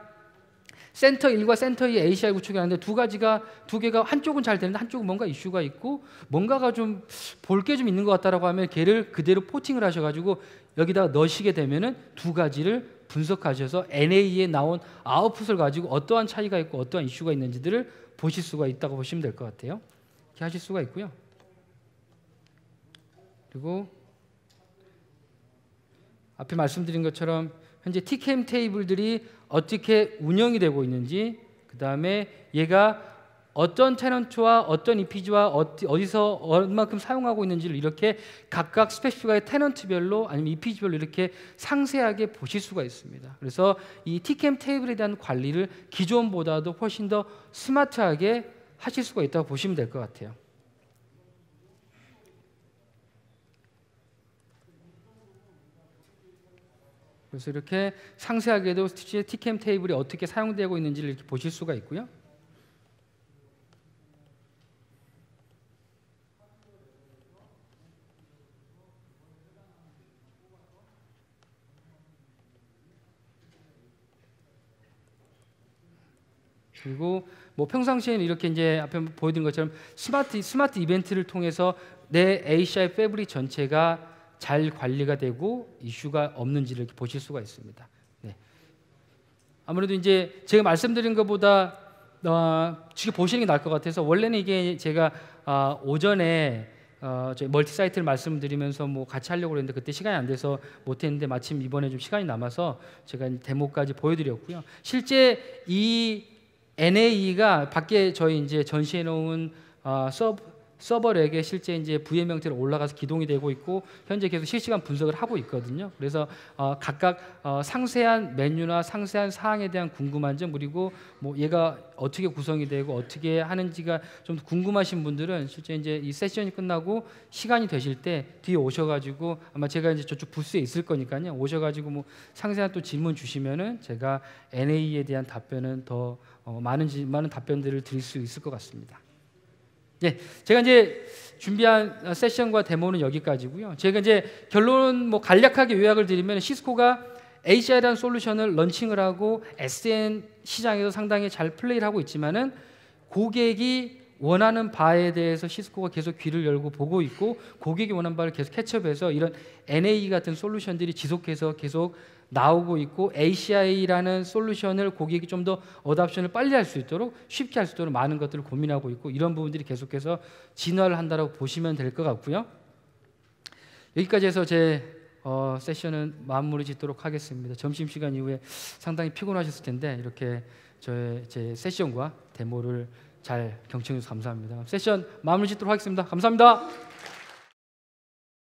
센터 1과 센터 2 ACI 구축이 하는데 두 개가 한쪽은 잘 되는데 한쪽은 뭔가 이슈가 있고 뭔가가 좀 볼 게 좀 있는 것 같다라고 하면 걔를 그대로 포팅을 하셔가지고 여기다가 넣으시게 되면은 두 가지를 분석하셔서 NA에 나온 아웃풋을 가지고 어떠한 차이가 있고 어떠한 이슈가 있는지들을 보실 수가 있다고 보시면 될 것 같아요. 이렇게 하실 수가 있고요. 그리고 앞에 말씀드린 것처럼 현재 TKM 테이블들이 어떻게 운영이 되고 있는지, 그 다음에 얘가 어떤 테넌트와 어떤 EPG와 어디서 얼마큼 사용하고 있는지를 이렇게 각각 스페시픽하게 테넌트별로 아니면 EPG별로 이렇게 상세하게 보실 수가 있습니다. 그래서 이 TKM 테이블에 대한 관리를 기존보다도 훨씬 더 스마트하게 하실 수가 있다고 보시면 될 것 같아요. 그래서 이렇게 상세하게도 TKM 테이블이 어떻게 사용되고 있는지를 이렇게 보실 수가 있고요. 그리고 뭐 평상시에는 이렇게 이제 앞에 보여드린 것처럼 스마트 이벤트를 통해서 내 ACI 패브릭 전체가 잘 관리가 되고 이슈가 없는지를 이렇게 보실 수가 있습니다. 네. 아무래도 이제 제가 말씀드린 것보다 지금 보시는 게 나을 것 같아서, 원래는 이게 제가 오전에 저희 멀티 사이트를 말씀드리면서 뭐 같이 하려고 했는데 그때 시간이 안 돼서 못했는데, 마침 이번에 좀 시간이 남아서 제가 데모까지 보여드렸고요. 실제 이 NA가 밖에 저희 이제 전시해 놓은 서버렉에 실제 이제 VM 형태로 올라가서 기동이 되고 있고 현재 계속 실시간 분석을 하고 있거든요. 그래서 각각 상세한 메뉴나 상세한 사항에 대한 궁금한 점, 그리고 뭐 얘가 어떻게 구성이 되고 어떻게 하는지가 좀 궁금하신 분들은 실제 이제 이 세션이 끝나고 시간이 되실 때 뒤에 오셔가지고, 아마 제가 이제 저쪽 부스에 있을 거니까요, 오셔가지고 뭐 상세한 또 질문 주시면은 제가 NA에 대한 답변은 더 많은 답변들을 드릴 수 있을 것 같습니다. 예, 제가 이제 준비한 세션과 데모는 여기까지고요. 제가 이제 결론 뭐 간략하게 요약을 드리면, 시스코가 ACI라는 솔루션을 런칭을 하고 SN 시장에서 상당히 잘 플레이를 하고 있지만은, 고객이 원하는 바에 대해서 시스코가 계속 귀를 열고 보고 있고, 고객이 원하는 바를 계속 캐치업해서 이런 NA 같은 솔루션들이 지속해서 계속 나오고 있고, ACI라는 솔루션을 고객이 좀 더 어답션을 빨리 할 수 있도록, 쉽게 할 수 있도록 많은 것들을 고민하고 있고, 이런 부분들이 계속해서 진화를 한다고 보시면 될 것 같고요. 여기까지 해서 제 세션은 마무리 짓도록 하겠습니다. 점심시간 이후에 상당히 피곤하셨을 텐데 이렇게 제 세션과 데모를 잘 경청해 주셔서 감사합니다. 세션 마무리 짓도록 하겠습니다. 감사합니다.